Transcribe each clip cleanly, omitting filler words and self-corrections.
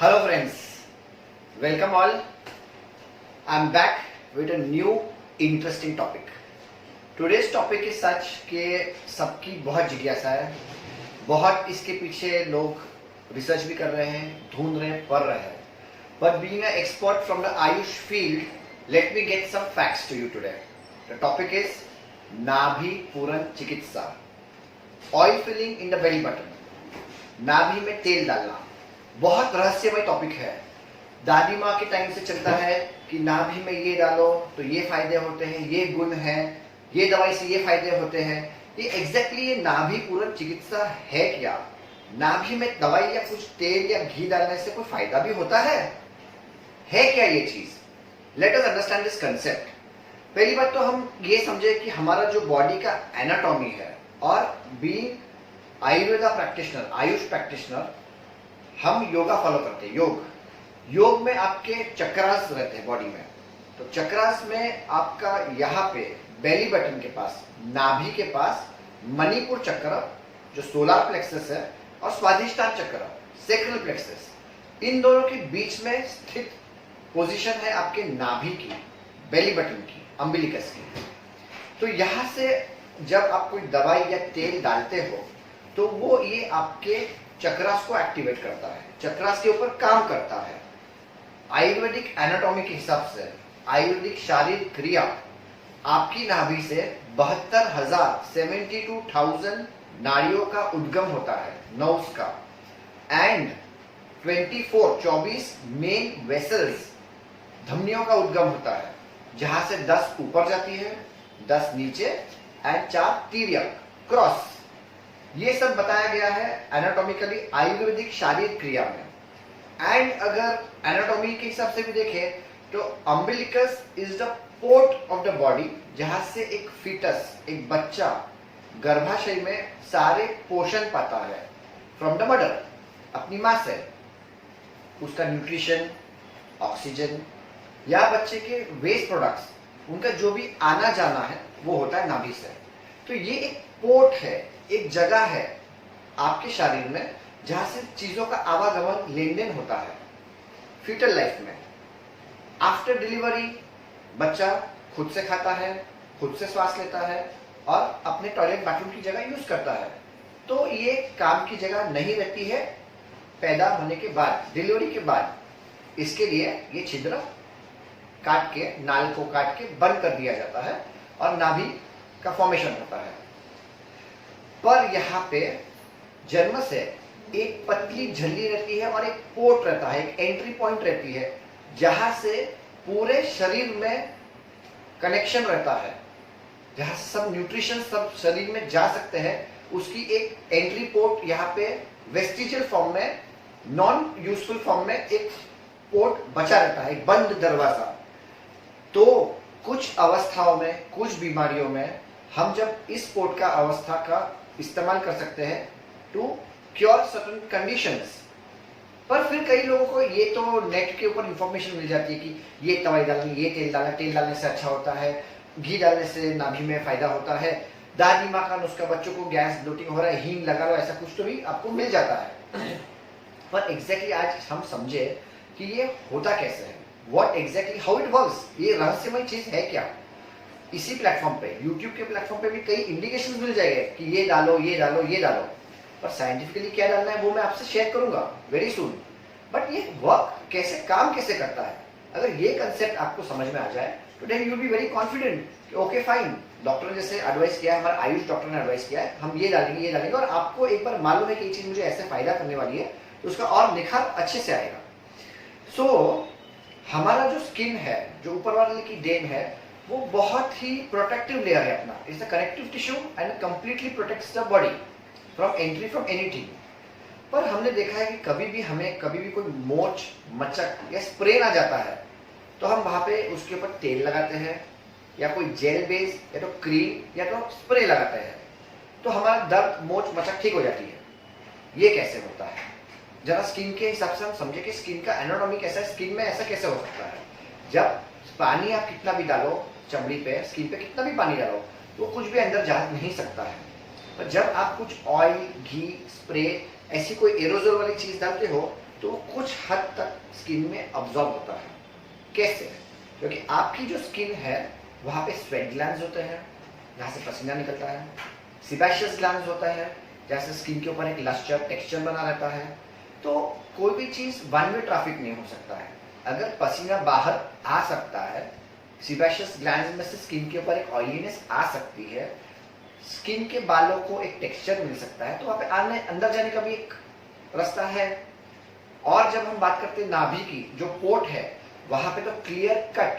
Hello friends, welcome all. I'm back with a new interesting topic. Today's topic is such कि सबकी बहुत जिज्ञासा है, बहुत इसके पीछे लोग रिसर्च भी कर रहे हैं, ढूंढ रहे हैं, पढ़ रहे हैं. But being an expert from the Ayush field, let me get some facts to you today. The topic is नाभि पूरण चिकित्सा. Oil filling in the belly button. नाभि में तेल डालना बहुत रहस्यमय टॉपिक है. दादी माँ के टाइम से चलता है कि नाभि में ये डालो तो ये फायदे होते हैं, ये गुण है, ये दवाई से ये फायदे होते हैं. ये एग्जैक्टली ये नाभि पूरक चिकित्सा है क्या? नाभि में दवाई या कुछ तेल या घी डालने से कोई फायदा भी होता है क्या ये चीज? Let us understand this concept. पहली बात तो हम ये समझे कि हमारा जो बॉडी का एनाटॉमी है, और being Ayurveda practitioner, Ayush practitioner, हम योगा फॉलो करते हैं. योग में आपके चक्रास रहते हैं बॉडी में. तो चक्रास में आपका यहाँ पे बेली बटन के पास, नाभि के पास मणिपुर चक्र जो सोलार प्लेक्सस है, और स्वादिष्टान चक्र सेक्रल प्लेक्सस, इन दोनों के बीच में स्थित पोजीशन है आपके नाभि की, बेली बटन की, अम्बिलिकस की. तो यहाँ से जब आप कोई दवाई या तेल डालते हो तो वो ये आपके चक्रास को एक्टिवेट करता है, चक्रास के ऊपर काम करता है. आयुर्वेदिक एनाटॉमी के हिसाब से, आयुर्वेदिक शारीरिक क्रिया, आपकी नाभि से 72,000 नाड़ियों का उद्गम होता है, नर्व्स का, एंड 24 मेन वेसल्स, धमनियों का उद्गम होता है, जहां से 10 ऊपर जाती है, 10 नीचे, एंड 4 तिर्यक क्रॉस. ये सब बताया गया है एनाटॉमिकली आयुर्वेदिक शारीरिक क्रिया में. एंड अगर एनाटॉमी के हिसाब से भी देखें तो umbilicus is the port of the body, जहां से एक फीटस, एक बच्चा गर्भाशय में सारे पोषण पाता है फ्रॉम द मदर, अपनी मां से. उसका न्यूट्रिशन, ऑक्सीजन या बच्चे के वेस्ट प्रोडक्ट्स, उनका जो भी आना जाना है वो होता है नाभि से. तो ये एक पोर्ट है, एक जगह है आपके शरीर में जहां से चीजों का आवागमन, लेन देन होता है फीटल लाइफ में. आफ्टर डिलीवरी बच्चा खुद से खाता है, खुद से श्वास लेता है, और अपने टॉयलेट बाथरूम की जगह यूज करता है. तो ये काम की जगह नहीं रहती है पैदा होने के बाद, डिलीवरी के बाद. इसके लिए ये छिद्र काट के, नाल को काट के बंद कर दिया जाता है और नाभि का फॉर्मेशन होता है. पर यहाँ पे जन्म से एक पतली झिल्ली रहती है और एक पोर्ट रहता है, एक एंट्री पॉइंट रहती है, जहां से पूरे शरीर में कनेक्शन रहता है, जहां सब न्यूट्रिशन सब शरीर में जा सकते हैं. उसकी एक एंट्री पोर्ट यहाँ पे वेस्टिजियल फॉर्म में, नॉन यूजफुल फॉर्म में एक पोर्ट बचा रहता है, एक बंद दरवाजा. तो कुछ अवस्थाओं में, कुछ बीमारियों में हम जब इस पोर्ट का अवस्था का इस्तेमाल कर सकते हैं टू क्योर सर्टेन कंडीशंस. पर फिर कई लोगों को ये तो नेट के ऊपर इंफॉर्मेशन मिल जाती है कि ये दवाई डालनी, ये तेल डालना, तेल डालने से अच्छा होता है, घी डालने से नाभि में फायदा होता है, दादी माँ का नुस्खा, बच्चों को गैस ब्लोटिंग हो रहा है, हींग लगा लो, ऐसा कुछ तो भी आपको मिल जाता है. पर एग्जैक्टली आज हम समझे कि ये होता कैसे है, what exactly how it works. ये रहस्यमय चीज है क्या? इसी प्लेटफॉर्म पे, यूट्यूब के प्लेटफॉर्म पे भी कई इंडिकेशन मिल जाएंगे कि ये डालो, ये डालो, ये डालो. पर साइंटिफिकली क्या डालना है वो मैं आपसे शेयर करूंगा वेरी सून. बट ये वर्क कैसे, काम कैसे करता है, अगर ये कंसेप्ट आपको समझ में आ जाए तो then you will be very confident कि ओके फाइन, डॉक्टर ने जैसे एडवाइस किया है, हमारे आयुष डॉक्टर ने एडवाइस किया है, हम ये डालेंगे, ये डालेंगे, और आपको एक बार मालूम है कि ये चीज मुझे ऐसे फायदा करने वाली है, तो उसका और निखार अच्छे से आएगा. सो हमारा जो स्किन है, जो ऊपर वाले की देन है, वो बहुत ही प्रोटेक्टिव लेयर है अपना. It's a connective tissue and completely protects the body from entry from anything. पर हमने देखा है कि कभी भी कोई मोच, मचक या स्प्रे आ जाता है तो हम वहां पे उसके ऊपर तेल लगाते हैं, या कोई जेल बेस, या तो क्रीम, या तो स्प्रे लगाते हैं, तो हमारा दर्द, मोच, मचक ठीक हो जाती है. ये कैसे होता है? जरा स्किन के हिसाब से हम समझे कि स्किन का एनाटॉमी कैसा है, स्किन में ऐसा कैसे हो सकता है. जब पानी आप कितना भी डालो चमड़ी पे, स्किन पे कितना भी पानी डालो, तो कुछ भी अंदर जा नहीं सकता है. पर जब आप कुछ ऑयल, घी, स्प्रे, ऐसी कोई एरोजोल वाली चीज डालते हो तो कुछ हद तक स्किन में अब्जॉर्ब होता है। कैसे? क्योंकि आपकी जो स्किन है वहाँ पे स्वेट ग्लैंड्स होते हैं जहाँ से पसीना निकलता है, सिबेशियस ग्लैंड्स होता है जहाँ से स्किन के ऊपर एक लस्टर टेक्सचर बना रहता है। तो कोई भी चीज़ वन वे ट्रैफिक नहीं हो सकता है। अगर पसीना बाहर आ सकता है, सिबेशियस ग्लैंड्स में से स्किन के ऊपर एक ऑयलीनेस आ सकती है, स्किन के बालों को एक टेक्सचर मिल सकता है, तो वहाँ पे आने अंदर जाने का भी एक रास्ता है। और जब हम बात करते हैं नाभि की, जो पोर्ट है वहाँ पे तो क्लियर कट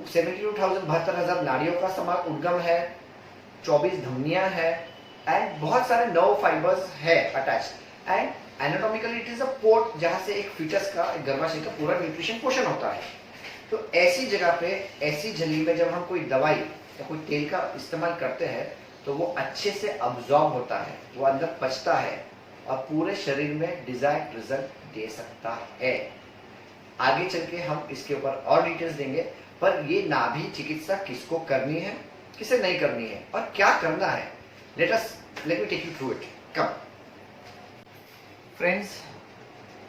72,000 नाड़ियों का समान उद्गम है, 24 धमनियां है एंड बहुत सारे नर्व फाइबर्स है attach and anatomically it is a port जहाँ से एक फीटस का, एक गर्भाशय का पूरा न्यूट्रिशन पोषण होता है। तो ऐसी जगह पे, ऐसी झिल्ली में जब हम कोई दवाई या कोई तेल का इस्तेमाल करते हैं तो वो अच्छे से अब्जॉर्ब होता है, वो अंदर पचता है और पूरे शरीर में डिजायर्ड रिजल्ट दे सकता है। आगे चल के हम इसके ऊपर और डिटेल्स देंगे, पर ये नाभि चिकित्सा किसको करनी है, किसे नहीं करनी है और क्या करना है। Let me take you through it. Come friends,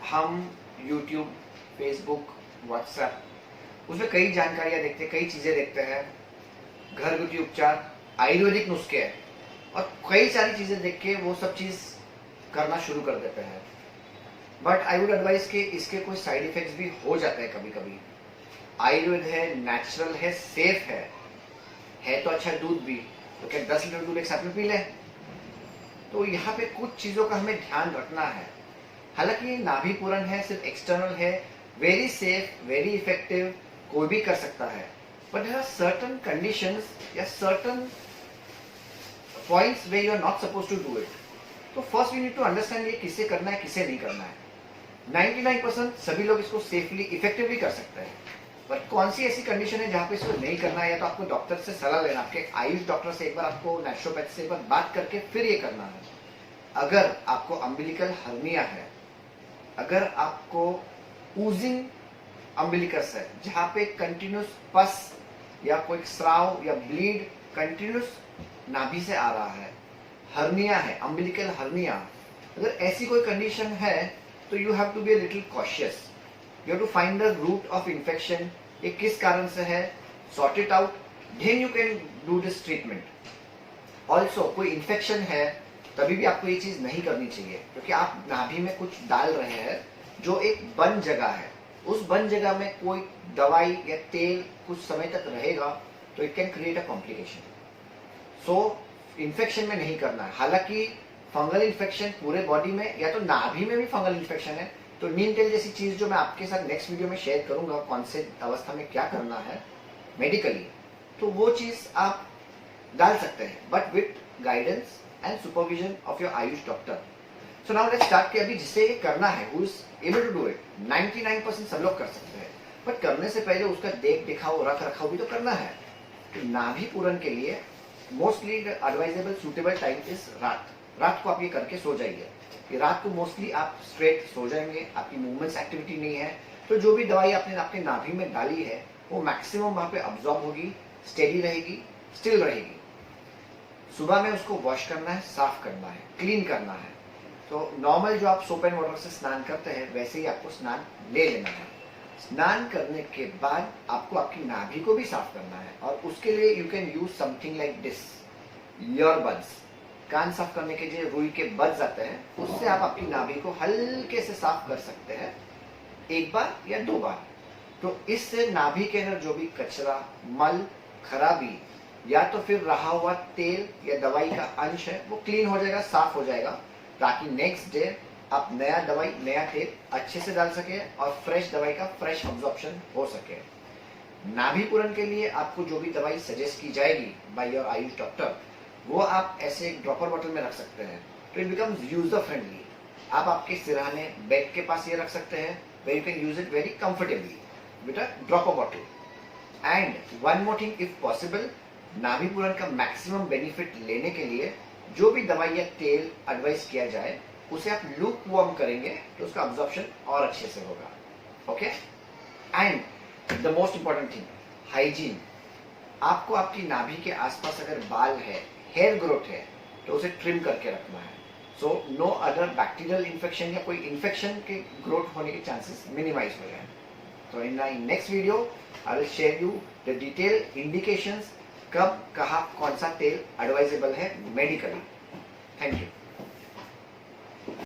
हम YouTube, Facebook, WhatsApp उसमें कई जानकारियां देखते हैं, कई चीजें देखते हैं, घरगुती उपचार, आयुर्वेदिक नुस्खे और कई सारी चीजें देख के वो सब चीज करना शुरू कर देते हैं। बट आई वुड एडवाइस कि इसके कोई साइड इफेक्ट्स भी हो जाते हैं कभी कभी। आयुर्वेद है, नेचुरल है, सेफ है तो अच्छा दूध भी, तो क्या 10 लीटर दूध एक साथ में पी ले? तो यहाँ पे कुछ चीजों का हमें ध्यान रखना है। हालांकि नाभि पूरण है, सिर्फ एक्सटर्नल है, वेरी सेफ, वेरी इफेक्टिव, कोई भी कर सकता है, but there are certain conditions या certain points way you are not suppose to do it. तो first we need to understand ये किसे करना है, किसे नहीं करना है। 99% सभी लोग इसको सेफली, इफेक्टिवली कर सकते हैं, पर कौन सी ऐसी कंडीशन है जहाँ पे इसको नहीं करना है, या तो आपको डॉक्टर से सलाह लेना, आपके आयुष डॉक्टर से एक बार, आपको नेचुरोपैथ से एक बार बात करके फिर ये करना है। अगर आपको अम्बिलिकल हर्निया है, अगर आपको ऊजिंग अम्बिलिकस है जहाँ पे कंटिन्यूस पस या कोई स्राव या ब्लीड कंटिन्यूस नाभि से आ रहा है, हर्निया है, अम्बिलिकल हर्निया, अगर ऐसी कोई कंडीशन है तो you have to be a little cautious. You have to find the root of infection, ये किस कारण से है, sort it out, then you can do this treatment. Also कोई इन्फेक्शन है तभी भी आपको ये चीज नहीं करनी चाहिए, क्योंकि आप नाभि में कुछ डाल रहे हैं जो एक बंद जगह है। उस बंद जगह में कोई दवाई या तेल कुछ समय तक रहेगा तो it can create a complication. So infection में नहीं करना है। हालांकि फंगल इन्फेक्शन पूरे बॉडी में, या तो नाभि में भी फंगल इन्फेक्शन है, तो नीम तेल जैसी चीज जो मैं आपके साथ नेक्स्ट वीडियो में शेयर करूंगा, कौन से अवस्था में क्या करना है मेडिकली, तो वो चीज आप डाल सकते हैं, but with guidance and supervision of your Ayush doctor. So now let's start कि अभी जिसे ये करना है, who is able to do it, 99% सब लोग कर सकते हैं, बट करने से पहले उसका देख दिखाओ, रख रखाव भी तो करना है। तो नाभि पूरण के लिए mostly advisable suitable time is रात को आप ये करके सो जाइए। ये रात को मोस्टली आप स्ट्रेट सो जाएंगे, आपकी मूवमेंट्स एक्टिविटी नहीं है, तो जो भी दवाई आपने आपके नाभि में डाली है वो मैक्सिमम वहां पे अब्जॉर्ब होगी, स्टेडी रहेगी, स्टिल रहेगी। सुबह में उसको वॉश करना है, साफ करना है, क्लीन करना है। तो नॉर्मल जो आप सोप एंड वाटर से स्नान करते हैं वैसे ही आपको स्नान ले लेना है। स्नान करने के बाद आपको आपकी नाभि को भी साफ करना है, और उसके लिए you can use something like this, earbuds. कान साफ करने के जो रुई के बड्स आते हैं, उससे आप आपकी नाभि को हल्के से साफ कर सकते हैं, एक बार या 2 बार। तो इससे नाभि के अंदर जो भी कचरा, मल, खराबी या तो फिर रहा हुआ तेल या दवाई का अंश है वो क्लीन हो जाएगा, साफ हो जाएगा, ताकि नेक्स्ट डे आप नया दवाई, नया तेल अच्छे से डाल सके और फ्रेश दवाई का फ्रेश अब्जॉर्प्शन हो सके। नाभि पूरण के लिए आपको जो भी दवाई सजेस्ट की जाएगी बाय योर आयुष डॉक्टर, वो आप ऐसे एक ड्रॉपर बॉटल में रख सकते हैं, तो इट बिकम्स यूजर फ्रेंडली। आप आपके सिरहाने, बेड के पास ये रख सकते हैं, where you can use it very comfortably with a dropper bottle. And one more thing, if possible, नाभि पूरण का मैक्सिमम बेनिफिट लेने के लिए जो भी दवाई या तेल एडवाइस किया जाए उसे आप लूक वार्म करेंगे तो उसका अब्जॉर्प्शन और अच्छे से होगा। Okay, and the most important thing, hygiene. आपको आपकी नाभि के आसपास अगर बाल है, हेयर ग्रोथ है, तो उसे ट्रिम करके रखना है। So no other bacterial infection या कोई इन्फेक्शन के ग्रोथ होने के चांसेस मिनिमाइज हो जाए. So in my next video, I will share you the detailed indications कब कहाँ कौन सा तेल एडवाइजेबल है मेडिकली. Thank you.